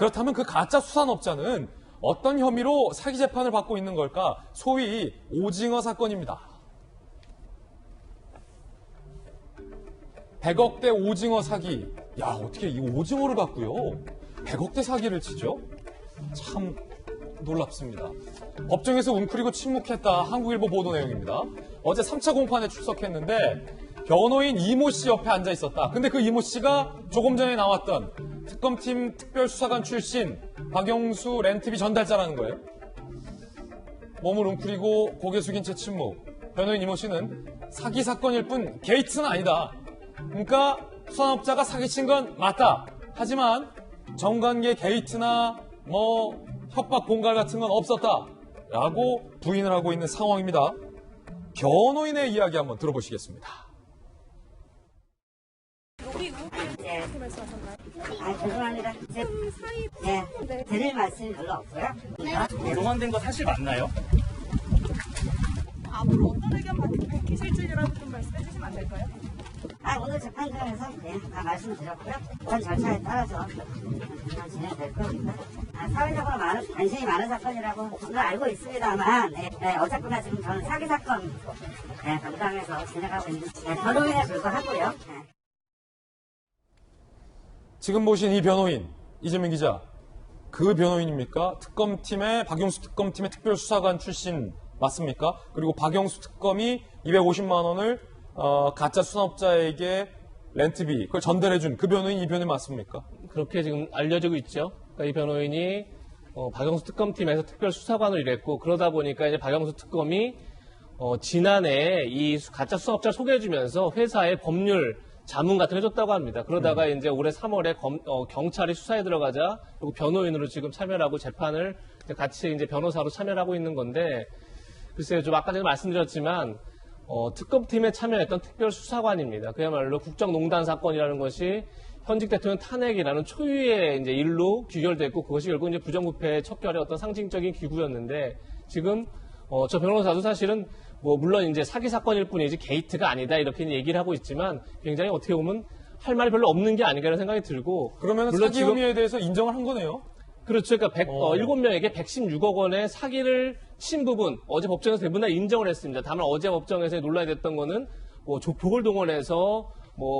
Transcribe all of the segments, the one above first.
그렇다면 그 가짜 수산업자는 어떤 혐의로 사기 재판을 받고 있는 걸까? 소위 오징어 사건입니다. 100억대 오징어 사기. 야, 어떻게 이 오징어를 갖고요 100억대 사기를 치죠? 참 놀랍습니다. 법정에서 웅크리고 침묵했다. 한국일보 보도 내용입니다. 어제 3차 공판에 출석했는데 변호인 이모 씨 옆에 앉아 있었다. 근데 그 이모 씨가 조금 전에 나왔던 특검팀 특별수사관 출신 박영수 렌트비 전달자라는 거예요. 몸을 웅크리고 고개 숙인 채 침묵. 변호인 이모 씨는 사기 사건일 뿐 게이트는 아니다. 그러니까 수산업자가 사기친 건 맞다. 하지만 정관계 게이트나 협박 공갈 같은 건 없었다. 라고 부인을 하고 있는 상황입니다. 변호인의 이야기 한번 들어보시겠습니다. 죄송합니다. 드릴 말씀이 별로 없고요. 동원된 거 사실 맞나요? 앞으로 어떤 의견 밝히실 줄이라도 좀 말씀해 주시면 안 될까요? 오늘 재판장에서 다 말씀드렸고요. 그런 절차에 따라서 진행될 겁니다. 사회적으로 관심이 많은 사건이라고 저는 알고 있습니다만, 어쨌거나 지금 저는 사기 사건 담당해서 진행하고 있는 변호인에 불과하고요. 지금 보신 이 변호인, 이재명 기자, 그 변호인입니까? 박영수 특검팀의 특별수사관 출신 맞습니까? 그리고 박영수 특검이 250만 원을 가짜 수산업자에게 렌트비, 그걸 전달해준 그 변호인, 이 변호인 맞습니까? 그렇게 지금 알려지고 있죠. 그러니까 이 변호인이 박영수 특검팀에서 특별수사관을 일했고, 그러다 보니까 이제 박영수 특검이 지난해 이 가짜 수산업자 소개해주면서 회사의 법률 자문 같은 거 해줬다고 합니다. 그러다가 이제 올해 3월에 경찰이 수사에 들어가자, 그리고 변호인으로 지금 참여를 하고 재판을 같이 이제 변호사로 참여를 하고 있는 건데, 글쎄요, 좀 아까 전에 말씀드렸지만, 특검팀에 참여했던 특별수사관입니다. 그야말로 국정농단 사건이라는 것이 현직 대통령 탄핵이라는 초유의 이제 일로 귀결됐고, 그것이 결국 이제 부정부패의 척결의 어떤 상징적인 기구였는데, 지금 저 변호사도 사실은 물론 이제 사기 사건일 뿐이지 게이트가 아니다 이렇게 얘기를 하고 있지만, 굉장히 어떻게 보면 할 말이 별로 없는 게 아닌가 이런 생각이 들고. 그러면 사기 혐의에 대해서 인정을 한 거네요? 그렇죠. 그러니까 7명에게 116억 원의 사기를 친 부분, 어제 법정에서 대부분 다 인정을 했습니다. 다만 어제 법정에서 논란이 됐던 거는 조폭을 동원해서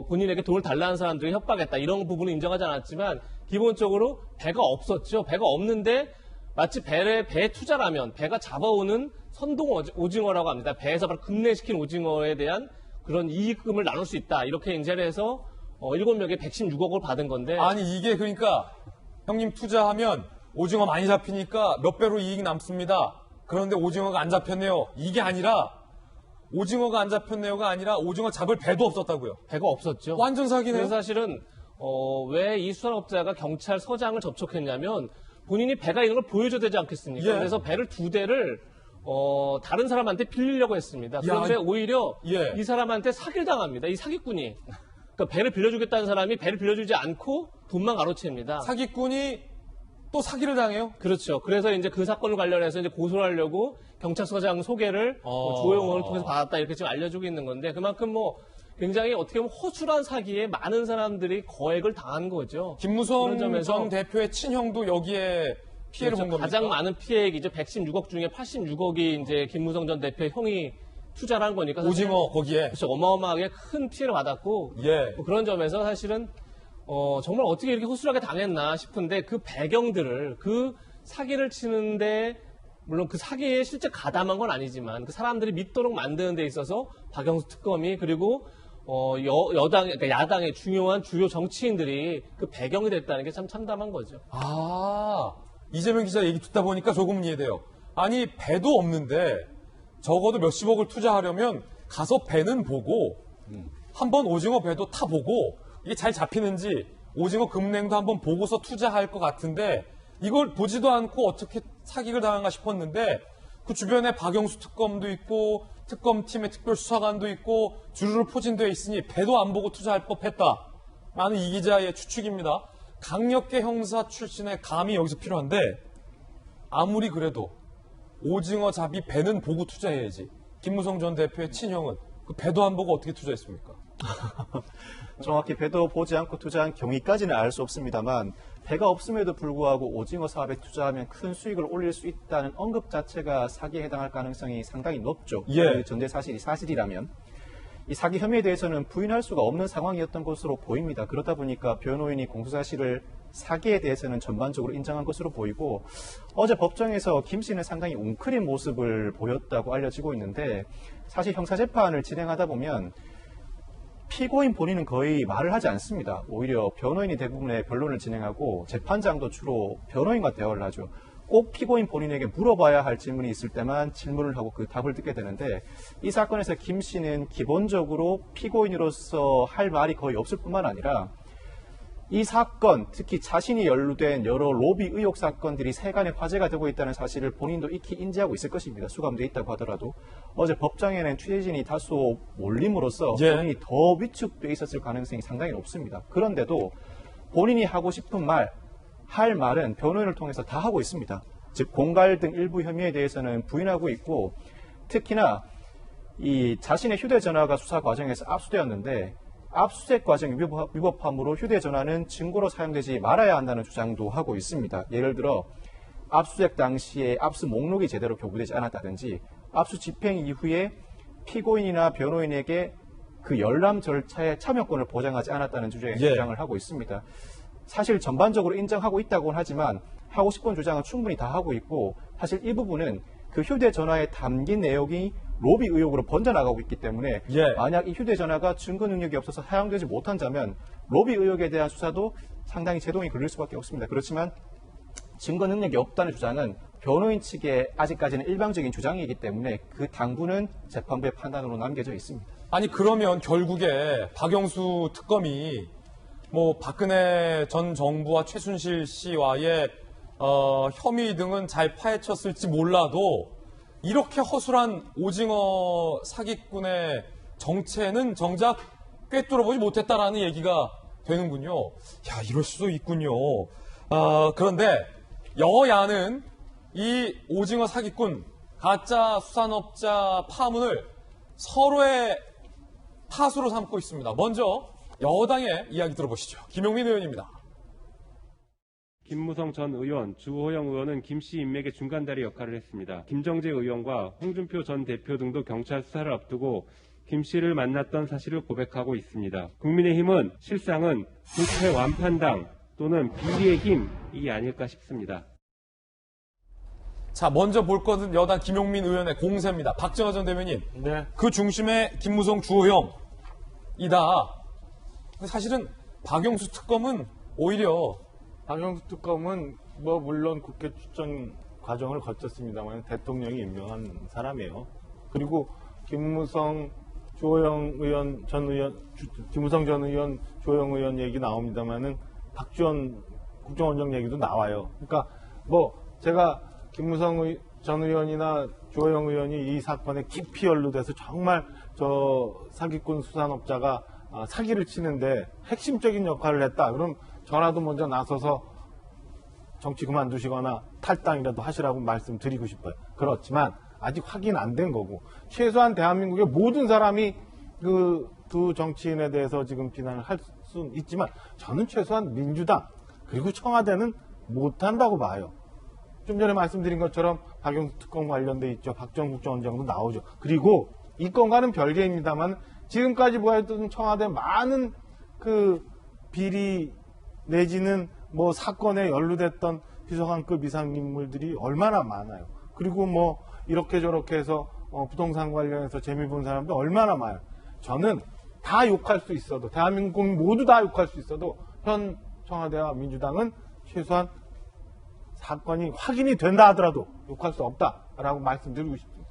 본인에게 돈을 달라는 사람들이 협박했다, 이런 부분은 인정하지 않았지만, 기본적으로 배가 없었죠. 배가 없는데 마치 배에 투자라면 배가 잡아오는 선동 오징어라고 합니다. 배에서 바로 급내시킨 오징어에 대한 그런 이익금을 나눌 수 있다, 이렇게 인제를 해서 7명에게 116억을 받은 건데. 아니, 이게 그러니까 형님 투자하면 오징어 많이 잡히니까 몇 배로 이익이 남습니다. 그런데 오징어가 안 잡혔네요. 이게 아니라, 오징어가 안 잡혔네요가 아니라 오징어 잡을 배도 없었다고요. 배가 없었죠. 완전 사기네요. 그래서 사실은 왜 이 수산업자가 경찰서장을 접촉했냐면, 본인이 배가 있는 걸 보여줘야 되지 않겠습니까? 예. 그래서 배를 2대를 다른 사람한테 빌리려고 했습니다. 그런데 오히려 예. 이 사람한테 사기를 당합니다. 이 사기꾼이. 그러니까 배를 빌려주겠다는 사람이 배를 빌려주지 않고 돈만 가로챕니다. 사기꾼이 또 사기를 당해요? 그렇죠. 그래서 이제 그 사건을 관련해서 이제 고소를 하려고 경찰서장 소개를 주호영을 통해서 받았다, 이렇게 지금 알려주고 있는 건데, 그만큼 굉장히 어떻게 보면 허술한 사기에 많은 사람들이 거액을 당한 거죠. 김무성 전 대표의 친형도 여기에 피해를 본 겁니까? 가장 많은 피해액이죠. 116억 중에 86억이 이제 김무성 전 대표의 형이 투자를 한 거니까. 오징어 거기에. 그렇죠. 어마어마하게 큰 피해를 받았고. 예. 그런 점에서 사실은 정말 어떻게 이렇게 허술하게 당했나 싶은데, 그 배경들을, 그 사기를 치는데, 물론 그 사기에 실제 가담한 건 아니지만 그 사람들이 믿도록 만드는 데 있어서 박영수 특검이, 그리고 여당, 그러니까 야당의 중요한 주요 정치인들이 그 배경이 됐다는 게 참 참담한 거죠. 이재명 기자 얘기 듣다 보니까 조금은 이해돼요. 아니, 배도 없는데 적어도 몇십억을 투자하려면 가서 배는 보고, 한번 오징어 배도 타보고, 이게 잘 잡히는지 오징어 금냉도 한번 보고서 투자할 것 같은데, 이걸 보지도 않고 어떻게 사기를 당한가 싶었는데, 그 주변에 박영수 특검도 있고 특검팀의 특별수사관도 있고 주르르 포진되어 있으니 배도 안 보고 투자할 법했다. 라는 이 기자의 추측입니다. 강력계 형사 출신의 감이 여기서 필요한데, 아무리 그래도 오징어 잡이 배는 보고 투자해야지. 김무성 전 대표의 친형은 그 배도 안 보고 어떻게 투자했습니까? 정확히 배도 보지 않고 투자한 경위까지는 알 수 없습니다만 배가 없음에도 불구하고 오징어 사업에 투자하면 큰 수익을 올릴 수 있다는 언급 자체가 사기에 해당할 가능성이 상당히 높죠. 예. 전제사실이 사실이라면. 이 사기 혐의에 대해서는 부인할 수가 없는 상황이었던 것으로 보입니다. 그러다 보니까 변호인이 공소사실을 사기에 대해서는 전반적으로 인정한 것으로 보이고 어제 법정에서 김 씨는 상당히 웅크린 모습을 보였다고 알려지고 있는데 사실 형사재판을 진행하다 보면 피고인 본인은 거의 말을 하지 않습니다. 오히려 변호인이 대부분의 변론을 진행하고 재판장도 주로 변호인과 대화를 하죠. 꼭 피고인 본인에게 물어봐야 할 질문이 있을 때만 질문을 하고 그 답을 듣게 되는데 이 사건에서 김 씨는 기본적으로 피고인으로서 할 말이 거의 없을 뿐만 아니라 이 사건, 특히 자신이 연루된 여러 로비 의혹 사건들이 세간에 화제가 되고 있다는 사실을 본인도 익히 인지하고 있을 것입니다. 수감돼 있다고 하더라도. 어제 법정에는 취재진이 다소 몰림으로써 예. 본인이 더 위축돼 있었을 가능성이 상당히 높습니다. 그런데도 본인이 하고 싶은 말, 할 말은 변호인을 통해서 다 하고 있습니다. 즉 공갈 등 일부 혐의에 대해서는 부인하고 있고 특히나 이 자신의 휴대전화가 수사 과정에서 압수되었는데 압수수색 과정 위법함으로 휴대전화는 증거로 사용되지 말아야 한다는 주장도 하고 있습니다. 예를 들어 압수수색 당시에 압수 목록이 제대로 교부되지 않았다든지 압수 집행 이후에 피고인이나 변호인에게 그 열람 절차의 참여권을 보장하지 않았다는 주제의 예. 주장을 하고 있습니다. 사실 전반적으로 인정하고 있다고는 하지만 하고 싶은 주장은 충분히 다 하고 있고 사실 이 부분은 그 휴대전화에 담긴 내용이 로비 의혹으로 번져나가고 있기 때문에 예. 만약 이 휴대전화가 증거 능력이 없어서 사용되지 못한다면 로비 의혹에 대한 수사도 상당히 제동이 걸릴 수밖에 없습니다. 그렇지만 증거 능력이 없다는 주장은 변호인 측의 아직까지는 일방적인 주장이기 때문에 그 당부는 재판부의 판단으로 남겨져 있습니다. 아니 그러면 결국에 박영수 특검이 뭐 박근혜 전 정부와 최순실 씨와의 혐의 등은 잘 파헤쳤을지 몰라도 이렇게 허술한 오징어 사기꾼의 정체는 정작 꿰뚫어보지 못했다라는 얘기가 되는군요. 야, 이럴 수도 있군요. 그런데 여야는 이 오징어 사기꾼, 가짜 수산업자 파문을 서로의 탓으로 삼고 있습니다. 먼저 여당의 이야기 들어보시죠. 김용민 의원입니다. 김무성 전 의원, 주호영 의원은 김 씨 인맥의 중간다리 역할을 했습니다. 김정재 의원과 홍준표 전 대표 등도 경찰 수사를 앞두고 김 씨를 만났던 사실을 고백하고 있습니다. 국민의힘은 실상은 부패 완판당 또는 비리의 힘이 아닐까 싶습니다. 자, 먼저 볼 것은 여당 김용민 의원의 공세입니다. 박정하 전 대변인. 네. 그 중심에 김무성, 주호영이다. 근데 사실은 박영수 특검은 오히려 박영수 특검은 뭐 물론 국회 추천 과정을 거쳤습니다만 대통령이 임명한 사람이에요. 그리고 김무성 전 의원, 주호영 의원 얘기 나옵니다만은 박지원 국정원장 얘기도 나와요. 그러니까 뭐 제가 김무성 전 의원이나 주호영 의원이 이 사건에 깊이 연루돼서 정말 저 사기꾼 수산업자가 사기를 치는데 핵심적인 역할을 했다. 그럼 저라도 먼저 나서서 정치 그만두시거나 탈당이라도 하시라고 말씀드리고 싶어요. 그렇지만 아직 확인 안 된 거고 최소한 대한민국의 모든 사람이 그 두 정치인에 대해서 지금 비난을 할 수는 있지만 저는 최소한 민주당 그리고 청와대는 못한다고 봐요. 좀 전에 말씀드린 것처럼 박영수 특검 관련돼 있죠. 박지원 국정원장도 나오죠. 그리고 이 건과는 별개입니다만 지금까지 보았던 청와대 많은 그 비리 내지는 뭐 사건에 연루됐던 비서관급 이상 인물들이 얼마나 많아요. 그리고 뭐 이렇게 저렇게 해서 부동산 관련해서 재미 본 사람도 얼마나 많아요. 저는 다 욕할 수 있어도 대한민국 국민 모두 다 욕할 수 있어도 현 청와대와 민주당은 최소한 사건이 확인이 된다 하더라도 욕할 수 없다라고 말씀드리고 싶습니다.